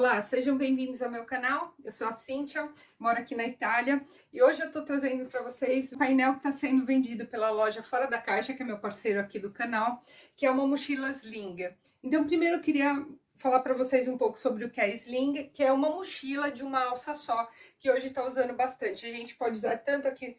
Olá, sejam bem-vindos ao meu canal. Eu sou a Cíntia, moro aqui na Itália e hoje eu tô trazendo para vocês o painel que está sendo vendido pela loja Fora da Caixa, que é meu parceiro aqui do canal, que é uma mochila Sling. Então, primeiro eu queria falar para vocês um pouco sobre o que é Sling, que é uma mochila de uma alça só, que hoje está usando bastante. A gente pode usar tanto aqui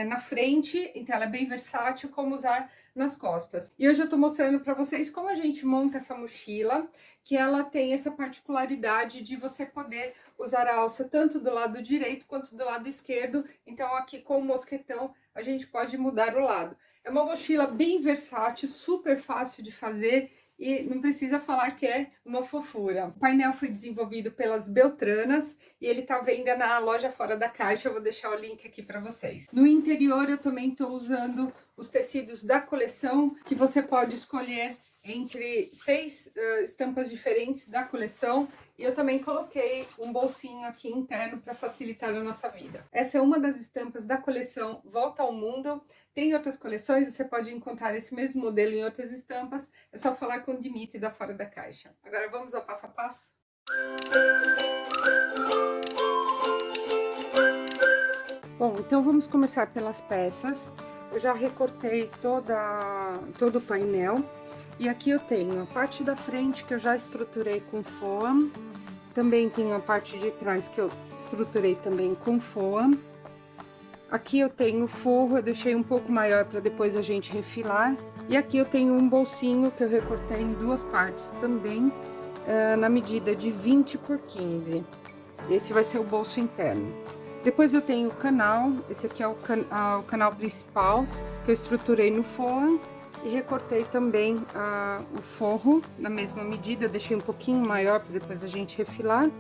na frente, então ela é bem versátil, como usar nas costas. E hoje eu tô mostrando para vocês como a gente monta essa mochila, que ela tem essa particularidade de você poder usar a alça tanto do lado direito quanto do lado esquerdo. Então aqui com o mosquetão a gente pode mudar o lado. É uma mochila bem versátil, super fácil de fazer e não precisa falar que é uma fofura. O painel foi desenvolvido pelas Beltranas e ele tá à venda na loja Fora da Caixa. Eu vou deixar o link aqui para vocês. No interior eu também estou usando os tecidos da coleção, que você pode escolher entre 6 estampas diferentes da coleção, e eu também coloquei um bolsinho aqui interno para facilitar a nossa vida. Essa é uma das estampas da coleção Volta ao Mundo. Tem outras coleções, você pode encontrar esse mesmo modelo em outras estampas, é só falar com o Dimitri da Fora da Caixa. Agora vamos ao passo a passo? Bom, então vamos começar pelas peças. Eu já recortei todo o painel. E aqui eu tenho a parte da frente que eu já estruturei com foam. Também tenho a parte de trás que eu estruturei também com foam. Aqui eu tenho o forro, eu deixei um pouco maior para depois a gente refilar. E aqui eu tenho um bolsinho que eu recortei em duas partes também, na medida de 20 por 15. Esse vai ser o bolso interno. Depois eu tenho o canal, esse aqui é o canal principal, que eu estruturei no foam. E recortei também o forro na mesma medida, eu deixei um pouquinho maior para depois a gente refilar.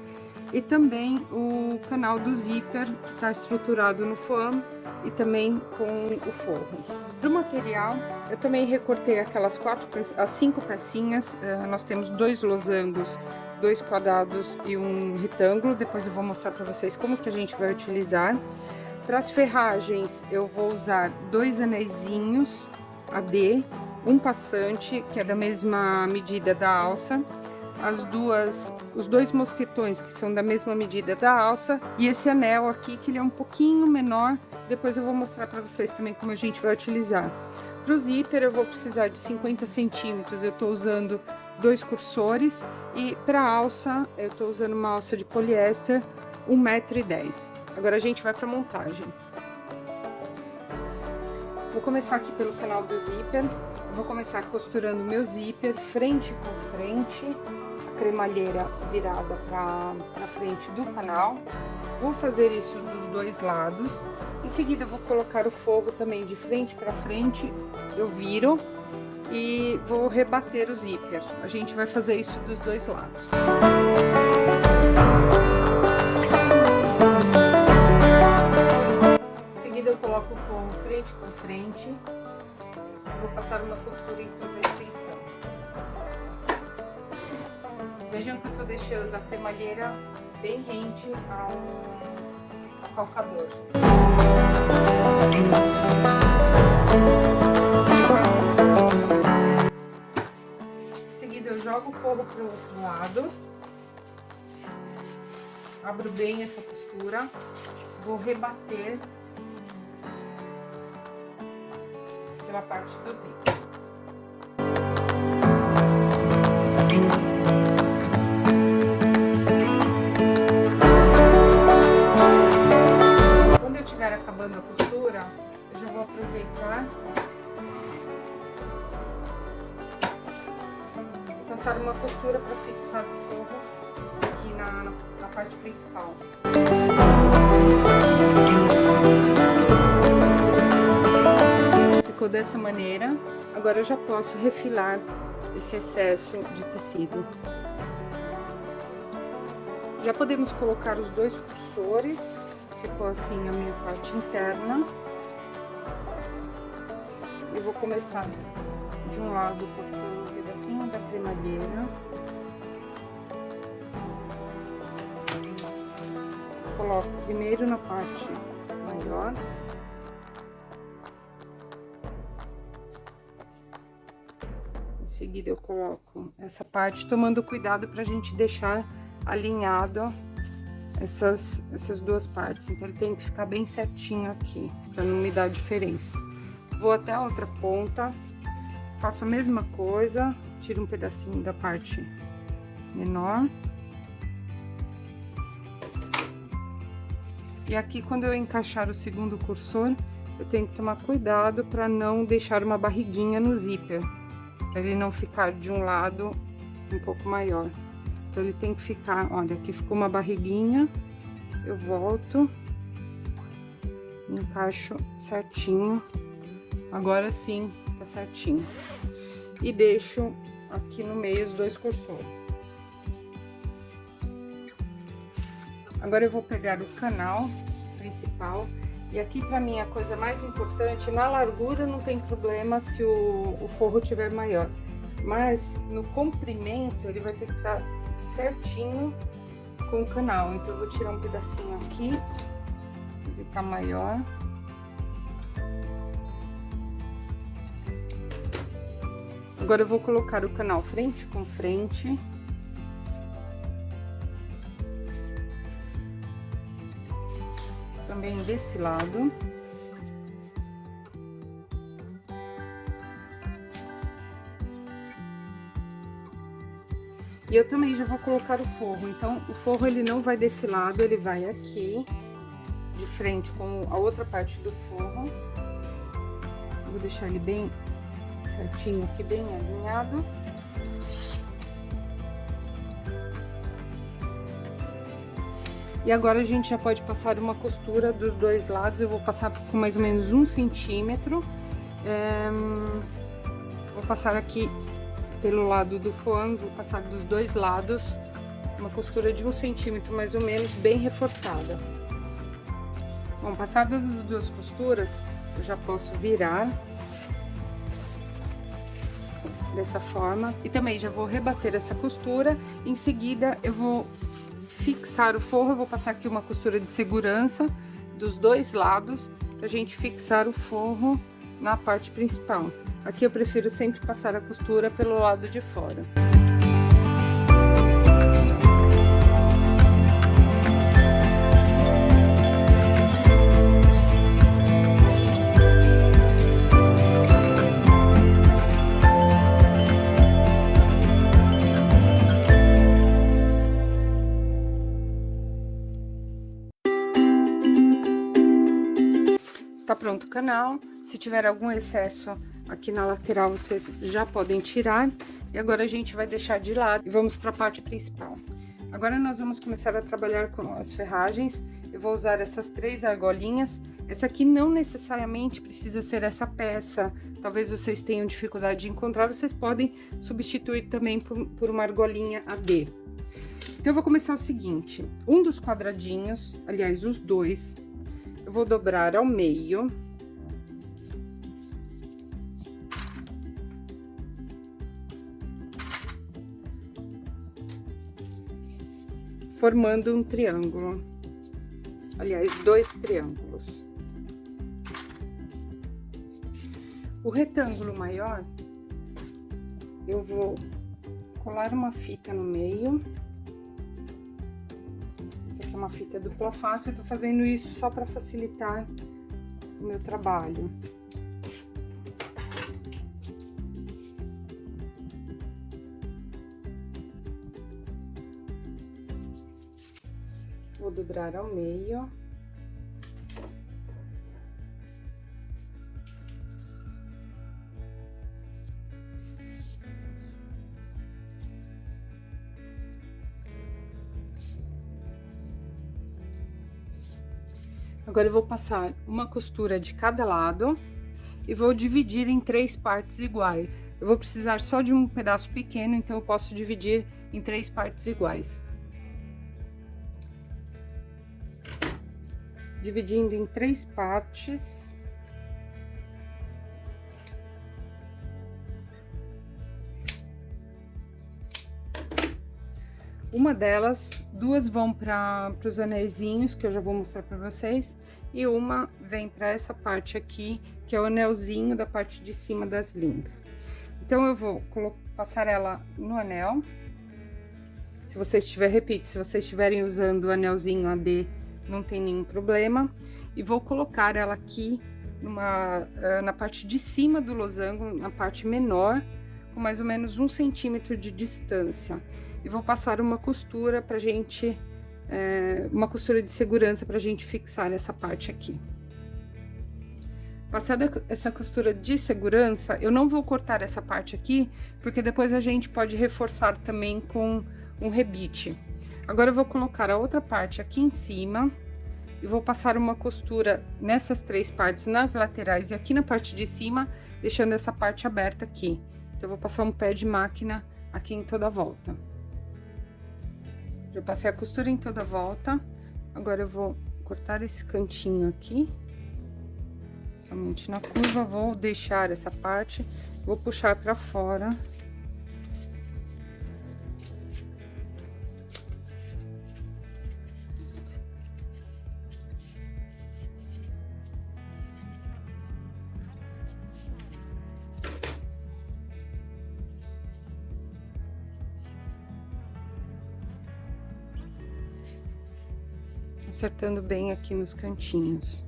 E também o canal do zíper, que está estruturado no foam e também com o forro. Para o material, eu também recortei as 5 pecinhas. Nós temos 2 losangos, 2 quadrados e um retângulo. Depois eu vou mostrar para vocês como que a gente vai utilizar. Para as ferragens, eu vou usar 2 anéisinhos AD, um passante, que é da mesma medida da alça, os 2 mosquetões, que são da mesma medida da alça, e esse anel aqui, que ele é um pouquinho menor. Depois eu vou mostrar para vocês também como a gente vai utilizar. Para o zíper eu vou precisar de 50 centímetros, eu estou usando 2 cursores, e para a alça eu estou usando uma alça de poliéster 1,10 m. Agora a gente vai para a montagem. Vou começar aqui pelo canal do zíper. Vou começar costurando meu zíper frente com frente, a cremalheira virada para frente do canal. Vou fazer isso dos 2 lados. Em seguida, eu vou colocar o forro também de frente para frente. Eu viro e vou rebater o zíper. A gente vai fazer isso dos 2 lados. Eu coloco o forro frente com frente, vou passar uma costura em toda a extensão. Vejam que eu tô deixando a cremalheira bem rente ao calcador. Em seguida eu jogo o forro pro outro lado, abro bem essa costura, vou rebater pela parte do zíper. Quando eu estiver acabando a costura, eu já vou aproveitar e passar uma costura para fixar o forro aqui na parte principal. Ficou dessa maneira. Agora eu já posso refilar esse excesso de tecido. Já podemos colocar os 2 cursores. Ficou assim a minha parte interna. Eu vou começar de um lado cortando um pedacinho da cremalheira. Coloco primeiro na parte maior. Em seguida eu coloco essa parte, tomando cuidado pra gente deixar alinhado essas duas partes. Então, ele tem que ficar bem certinho aqui, pra não me dar diferença. Vou até a outra ponta, faço a mesma coisa, tiro um pedacinho da parte menor. E aqui, quando eu encaixar o segundo cursor, eu tenho que tomar cuidado para não deixar uma barriguinha no zíper, para ele não ficar de um lado um pouco maior. Então, ele tem que ficar, olha, aqui ficou uma barriguinha, eu volto, encaixo certinho, agora sim, tá certinho. E deixo aqui no meio os dois cursores. Agora eu vou pegar o canal principal, e aqui pra mim a coisa mais importante, na largura não tem problema se o forro tiver maior, mas no comprimento ele vai ter que estar certinho com o canal. Então eu vou tirar um pedacinho aqui, ele tá maior. Agora eu vou colocar o canal frente com frente. Também desse lado. E eu também já vou colocar o forro. Então, o forro ele não vai desse lado, ele vai aqui, de frente com a outra parte do forro. Vou deixar ele bem certinho aqui, bem alinhado. E agora a gente já pode passar uma costura dos dois lados. Eu vou passar com mais ou menos 1 centímetro. Vou passar aqui pelo lado do forro, vou passar dos dois lados uma costura de 1 centímetro mais ou menos, bem reforçada. Bom, passadas as duas costuras, eu já posso virar dessa forma. E também já vou rebater essa costura. Em seguida, eu vou fixar o forro, eu vou passar aqui uma costura de segurança dos dois lados, pra gente fixar o forro na parte principal. Aqui eu prefiro sempre passar a costura pelo lado de fora. Tá pronto o canal. Se tiver algum excesso aqui na lateral, vocês já podem tirar. E agora a gente vai deixar de lado e vamos para a parte principal. Agora nós vamos começar a trabalhar com as ferragens. Eu vou usar essas 3 argolinhas. Essa aqui não necessariamente precisa ser essa peça. Talvez vocês tenham dificuldade de encontrar, vocês podem substituir também por uma argolinha AD. Então, eu vou começar o seguinte: um dos quadradinhos, aliás, os dois, eu vou dobrar ao meio. Formando um triângulo. Aliás, 2 triângulos. O retângulo maior, eu vou colar uma fita no meio. Essa aqui é uma fita dupla face, eu tô fazendo isso só para facilitar o meu trabalho. Vou dobrar ao meio. Agora eu vou passar uma costura de cada lado e vou dividir em 3 partes iguais. Eu vou precisar só de um pedaço pequeno, então eu posso dividir em 3 partes iguais. Dividindo em 3 partes. Uma delas, 2 vão para os anéisinhos, que eu já vou mostrar para vocês, e uma vem para essa parte aqui, que é o anelzinho da parte de cima das lingas. Então, eu vou passar ela no anel. Se você estiver, repito, se vocês estiverem usando o anelzinho AD, não tem nenhum problema. E vou colocar ela aqui na parte de cima do losango, na parte menor, com mais ou menos 1 centímetro de distância. E vou passar uma costura pra gente, uma costura de segurança pra gente fixar essa parte aqui. Passada essa costura de segurança, eu não vou cortar essa parte aqui, porque depois a gente pode reforçar também com um rebite. Agora eu vou colocar a outra parte aqui em cima e vou passar uma costura nessas 3 partes, nas laterais e aqui na parte de cima, deixando essa parte aberta aqui. Então, eu vou passar um pé de máquina aqui em toda a volta. Já passei a costura em toda a volta, agora eu vou cortar esse cantinho aqui. Somente na curva, vou deixar essa parte, vou puxar pra fora. Acertando bem aqui nos cantinhos.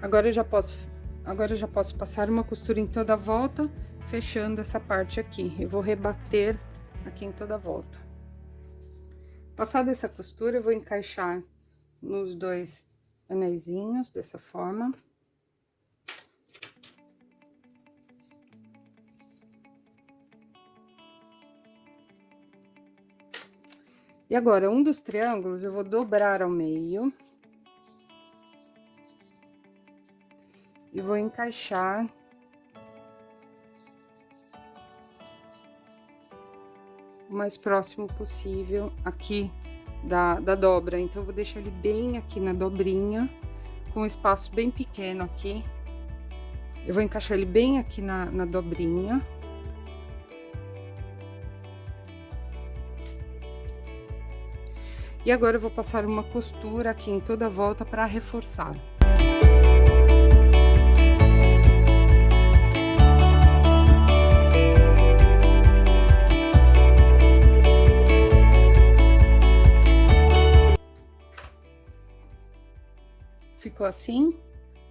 Agora eu já posso passar uma costura em toda a volta, fechando essa parte aqui. Eu vou rebater aqui em toda a volta. Passada essa costura, eu vou encaixar nos 2 anéisinhos, dessa forma. E agora, um dos triângulos eu vou dobrar ao meio. E vou encaixar o mais próximo possível aqui da dobra. Então, eu vou deixar ele bem aqui na dobrinha, com um espaço bem pequeno aqui. Eu vou encaixar ele bem aqui na dobrinha. E agora eu vou passar uma costura aqui em toda a volta para reforçar. Ficou assim,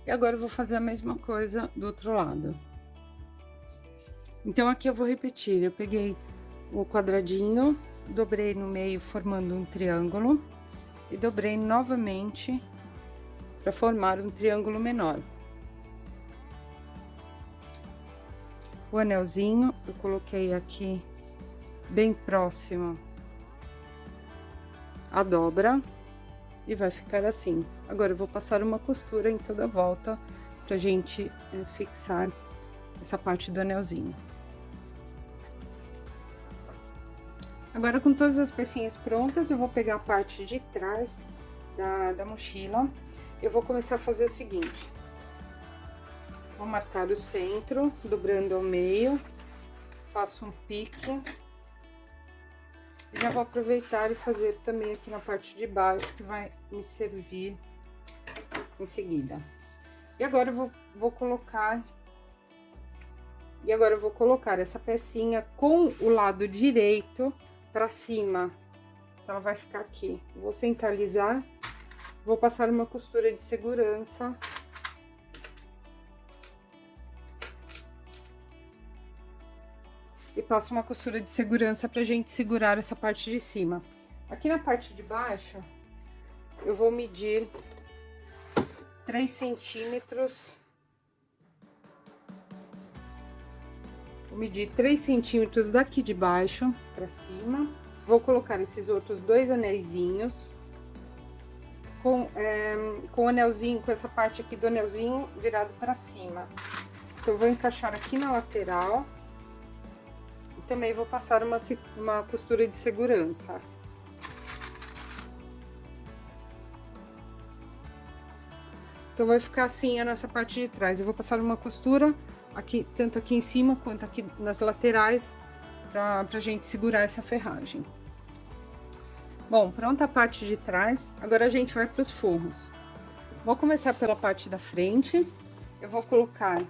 e agora eu vou fazer a mesma coisa do outro lado. Então, aqui eu vou repetir, eu peguei o quadradinho, dobrei no meio formando um triângulo, e dobrei novamente para formar um triângulo menor. O anelzinho eu coloquei aqui bem próximo à dobra, e vai ficar assim. Agora eu vou passar uma costura em toda a volta pra gente fixar essa parte do anelzinho. Agora, com todas as pecinhas prontas, eu vou pegar a parte de trás da mochila. Eu vou começar a fazer o seguinte: vou marcar o centro, dobrando ao meio, faço um pique. Já vou aproveitar e fazer também aqui na parte de baixo, que vai me servir em seguida. E agora eu vou colocar essa pecinha com o lado direito para cima. Então, ela vai ficar aqui. Vou centralizar, vou passar uma costura de segurança. E passo uma costura de segurança pra gente segurar essa parte de cima. Aqui na parte de baixo, eu vou medir 3 centímetros. Vou medir 3 centímetros daqui de baixo pra cima. Vou colocar esses outros 2 anéisinhos. Com o anelzinho, com essa parte aqui do anelzinho virado pra cima. Então, eu vou encaixar aqui na lateral. Também vou passar uma costura de segurança. Então, vai ficar assim a nossa parte de trás. Eu vou passar uma costura aqui, tanto aqui em cima quanto aqui nas laterais, pra gente segurar essa ferragem. Bom, pronta a parte de trás, agora a gente vai pros forros. Vou começar pela parte da frente. Eu vou colocar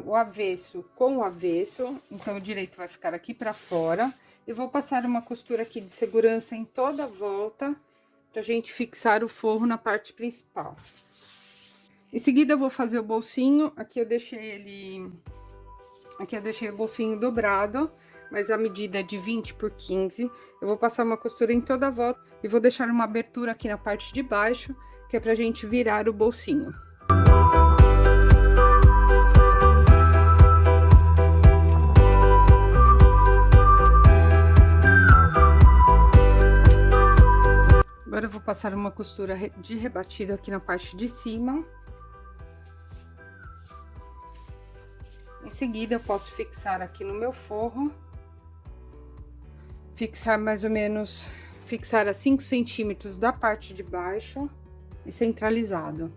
o avesso com o avesso, então o direito vai ficar aqui pra fora. E vou passar uma costura aqui de segurança em toda a volta, pra gente fixar o forro na parte principal. Em seguida, eu vou fazer o bolsinho. Aqui eu deixei o bolsinho dobrado, mas a medida é de 20 por 15. Eu vou passar uma costura em toda a volta e vou deixar uma abertura aqui na parte de baixo, que é pra gente virar o bolsinho. Agora eu vou passar uma costura de rebatido aqui na parte de cima. Em seguida, eu posso fixar aqui no meu forro. Fixar mais ou menos, fixar a 5 centímetros da parte de baixo e centralizado.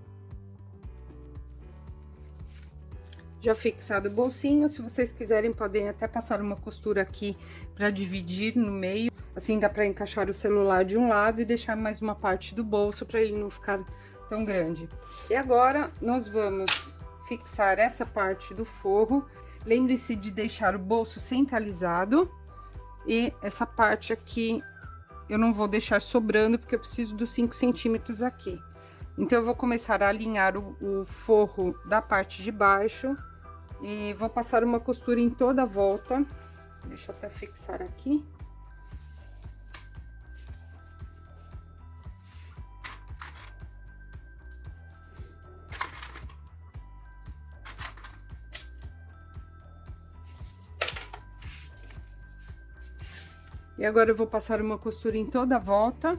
Já fixado o bolsinho, se vocês quiserem, podem até passar uma costura aqui para dividir no meio. Assim dá para encaixar o celular de um lado e deixar mais uma parte do bolso para ele não ficar tão grande. E agora, nós vamos fixar essa parte do forro. Lembre-se de deixar o bolso centralizado e essa parte aqui eu não vou deixar sobrando porque eu preciso dos 5 centímetros aqui. Então eu vou começar a alinhar o forro da parte de baixo e vou passar uma costura em toda a volta. Deixa eu até fixar aqui. E agora eu vou passar uma costura em toda a volta.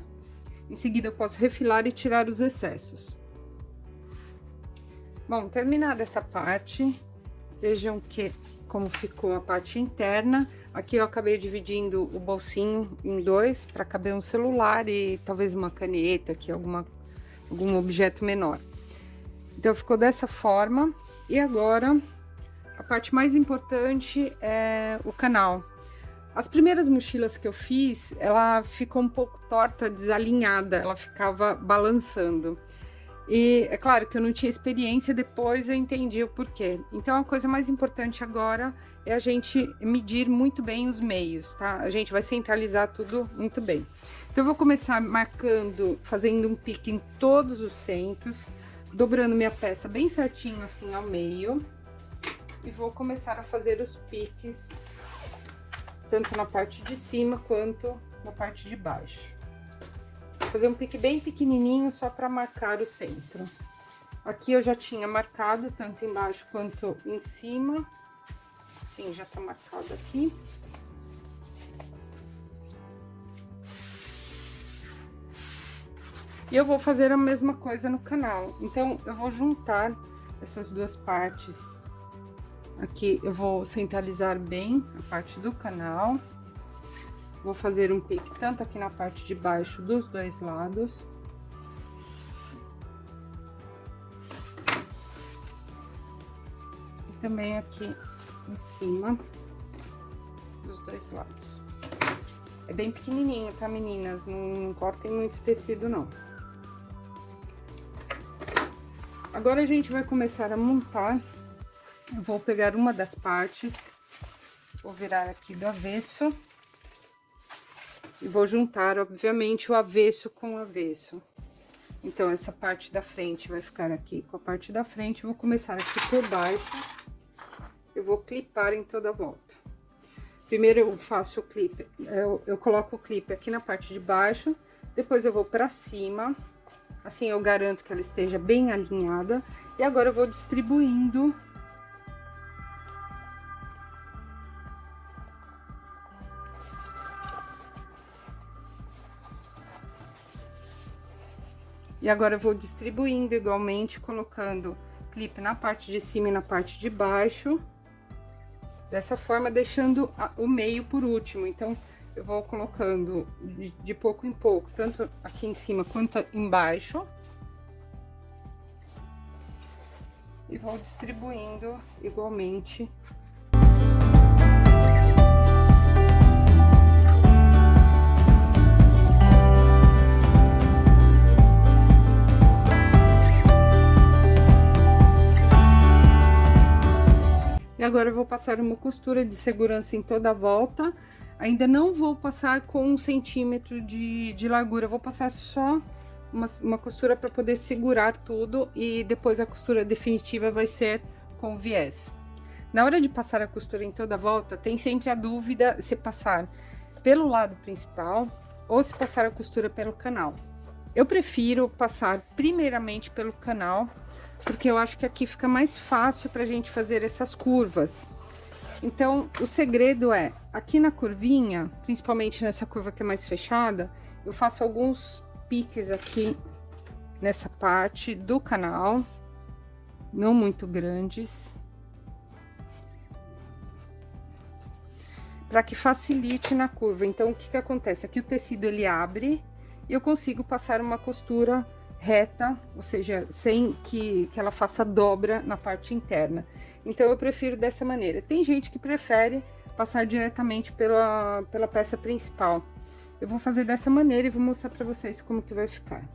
Em seguida eu posso refilar e tirar os excessos. Bom, terminada essa parte, vejam como ficou a parte interna. Aqui eu acabei dividindo o bolsinho em dois, para caber um celular e talvez uma caneta aqui, algum objeto menor. Então ficou dessa forma. E agora, a parte mais importante é o canal. As primeiras mochilas que eu fiz, ela ficou um pouco torta, desalinhada, ela ficava balançando. E é claro que eu não tinha experiência, depois eu entendi o porquê. Então a coisa mais importante agora é a gente medir muito bem os meios, tá? A gente vai centralizar tudo muito bem. Então eu vou começar marcando, fazendo um pique em todos os centros, dobrando minha peça bem certinho assim ao meio. E vou começar a fazer os piques tanto na parte de cima quanto na parte de baixo. Vou fazer um pique bem pequenininho só para marcar o centro. Aqui eu já tinha marcado tanto embaixo quanto em cima. Sim, já tá marcado aqui. E eu vou fazer a mesma coisa no canal. Então eu vou juntar essas duas partes. Aqui eu vou centralizar bem a parte do canal. Vou fazer um pique tanto aqui na parte de baixo dos dois lados. E também aqui em cima dos dois lados. É bem pequenininho, tá, meninas? Não cortem muito tecido, não. Agora a gente vai começar a montar. Eu vou pegar uma das partes, vou virar aqui do avesso e vou juntar, obviamente, o avesso com o avesso. Então, essa parte da frente vai ficar aqui com a parte da frente, eu vou começar aqui por baixo, eu vou clipar em toda a volta. Primeiro eu faço o clipe, eu coloco o clipe aqui na parte de baixo, depois eu vou pra cima, assim eu garanto que ela esteja bem alinhada, e agora eu vou distribuindo. E agora eu vou distribuindo igualmente, colocando clipe na parte de cima e na parte de baixo. Dessa forma, deixando o meio por último. Então, eu vou colocando de pouco em pouco, tanto aqui em cima quanto embaixo. E vou distribuindo igualmente. agora eu vou passar uma costura de segurança em toda a volta. Ainda não vou passar com 1 centímetro de largura, eu vou passar só uma costura para poder segurar tudo, e depois a costura definitiva vai ser com viés. Na hora de passar a costura em toda a volta, tem sempre a dúvida se passar pelo lado principal ou se passar a costura pelo canal. Eu prefiro passar primeiramente pelo canal, porque eu acho que aqui fica mais fácil pra gente fazer essas curvas. Então, o segredo é, aqui na curvinha, principalmente nessa curva que é mais fechada, eu faço alguns piques aqui nessa parte do canal, não muito grandes, para que facilite na curva. Então, o que que acontece? Aqui o tecido ele abre e eu consigo passar uma costura reta, ou seja, sem que ela faça dobra na parte interna. Então, eu prefiro dessa maneira. Tem gente que prefere passar diretamente pela peça principal. Eu vou fazer dessa maneira e vou mostrar pra vocês como que vai ficar.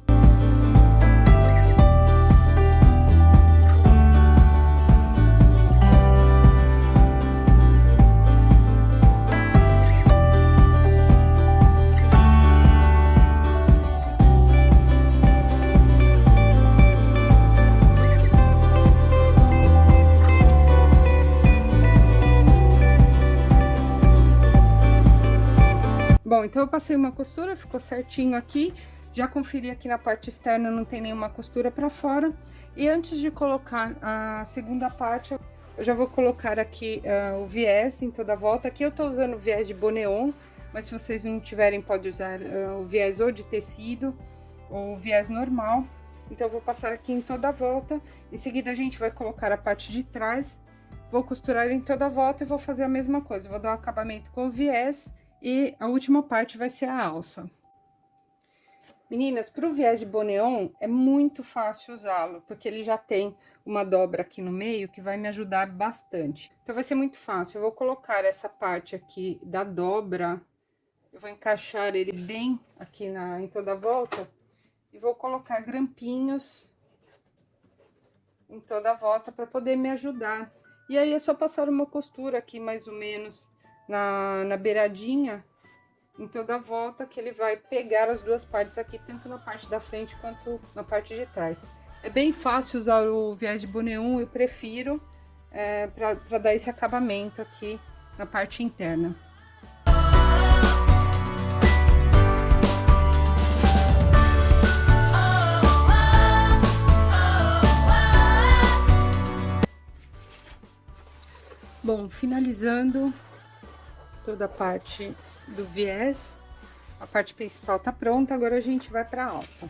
Bom, então eu passei uma costura, ficou certinho aqui. Já conferi aqui na parte externa, não tem nenhuma costura pra fora. E antes de colocar a segunda parte, eu já vou colocar aqui o viés em toda a volta. Aqui eu tô usando o viés de Boneon, mas se vocês não tiverem, pode usar o viés ou de tecido ou o viés normal. Então, eu vou passar aqui em toda a volta. Em seguida, a gente vai colocar a parte de trás. Vou costurar em toda a volta e vou fazer a mesma coisa. Vou dar um acabamento com o viés. E a última parte vai ser a alça. Meninas, para o viés de Boneon é muito fácil usá-lo, porque ele já tem uma dobra aqui no meio que vai me ajudar bastante. Então, vai ser muito fácil. Eu vou colocar essa parte aqui da dobra, eu vou encaixar ele bem aqui em toda a volta, e vou colocar grampinhos em toda a volta para poder me ajudar. E aí, é só passar uma costura aqui, mais ou menos, na beiradinha, em toda a volta, que ele vai pegar as duas partes aqui, tanto na parte da frente quanto na parte de trás. É bem fácil usar o viés de Boneon, eu prefiro, para dar esse acabamento aqui na parte interna. Bom, finalizando toda a parte do viés, a parte principal tá pronta, agora a gente vai pra alça.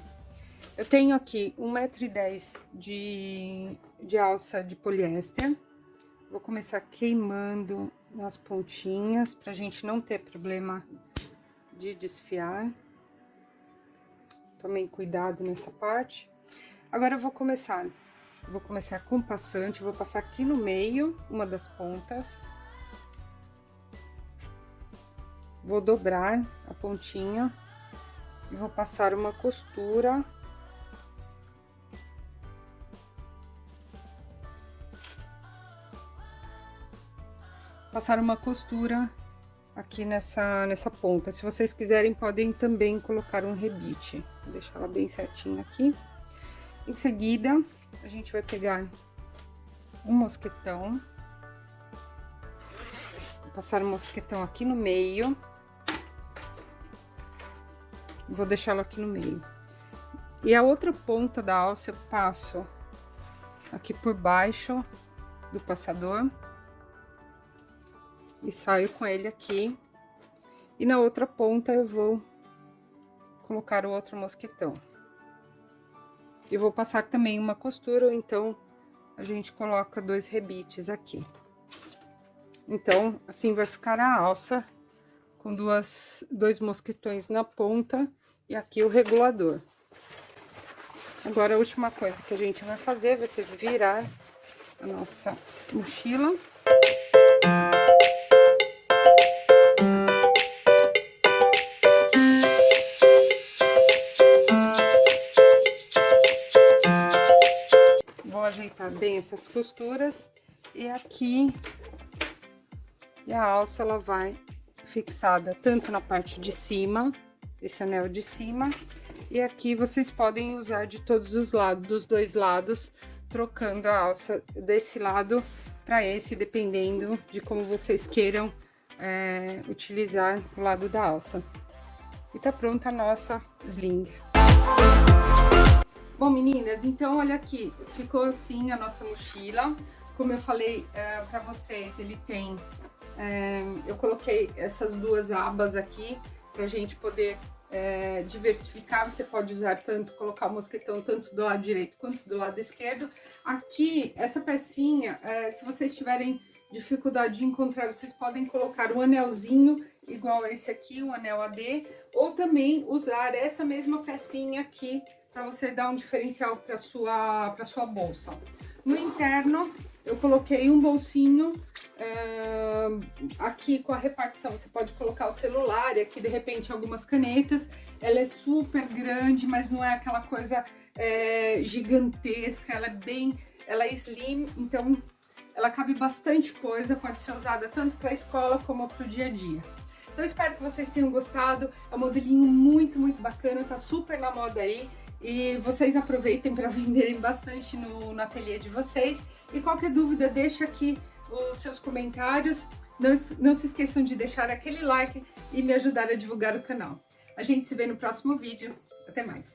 Eu tenho aqui 1,10 m de alça de poliéster. Vou começar queimando nas pontinhas, pra gente não ter problema de desfiar. Tomem cuidado nessa parte. Agora eu vou começar com passante, vou passar aqui no meio, uma das pontas. Vou dobrar a pontinha e vou passar uma costura. Passar uma costura aqui nessa ponta. Se vocês quiserem, podem também colocar um rebite. Vou deixar ela bem certinha aqui. Em seguida, a gente vai pegar um mosquetão. Vou passar o mosquetão aqui no meio. Vou deixá-lo aqui no meio. E a outra ponta da alça eu passo aqui por baixo do passador. E saio com ele aqui. E na outra ponta eu vou colocar o outro mosquetão. E vou passar também uma costura, ou então a gente coloca 2 rebites aqui. Então, assim vai ficar a alça com 2 mosquetões na ponta e aqui o regulador. Agora, a última coisa que a gente vai fazer vai ser virar a nossa mochila. Vou ajeitar bem essas costuras e aqui E a alça, ela vai fixada tanto na parte de cima, esse anel de cima, e aqui vocês podem usar de todos os lados, dos dois lados, trocando a alça desse lado para esse, dependendo de como vocês queiram utilizar o lado da alça. E tá pronta a nossa sling. Bom, meninas, então olha aqui, ficou assim a nossa mochila. Como eu falei para vocês, ele tem... eu coloquei essas duas abas aqui pra gente poder diversificar. Você pode usar tanto, colocar o mosquetão tanto do lado direito quanto do lado esquerdo. Aqui, essa pecinha, se vocês tiverem dificuldade de encontrar, vocês podem colocar um anelzinho igual esse aqui, um anel AD, ou também usar essa mesma pecinha aqui para você dar um diferencial para sua bolsa. No interno, eu coloquei um bolsinho, aqui com a repartição, você pode colocar o celular e aqui de repente algumas canetas. Ela é super grande, mas não é aquela coisa gigantesca, ela é slim, então ela cabe bastante coisa, pode ser usada tanto para a escola como para o dia a dia. Então espero que vocês tenham gostado, é um modelinho muito, muito bacana, tá super na moda aí. E vocês aproveitem para venderem bastante no ateliê de vocês. E qualquer dúvida, deixa aqui os seus comentários. Não se esqueçam de deixar aquele like e me ajudar a divulgar o canal. A gente se vê no próximo vídeo. Até mais!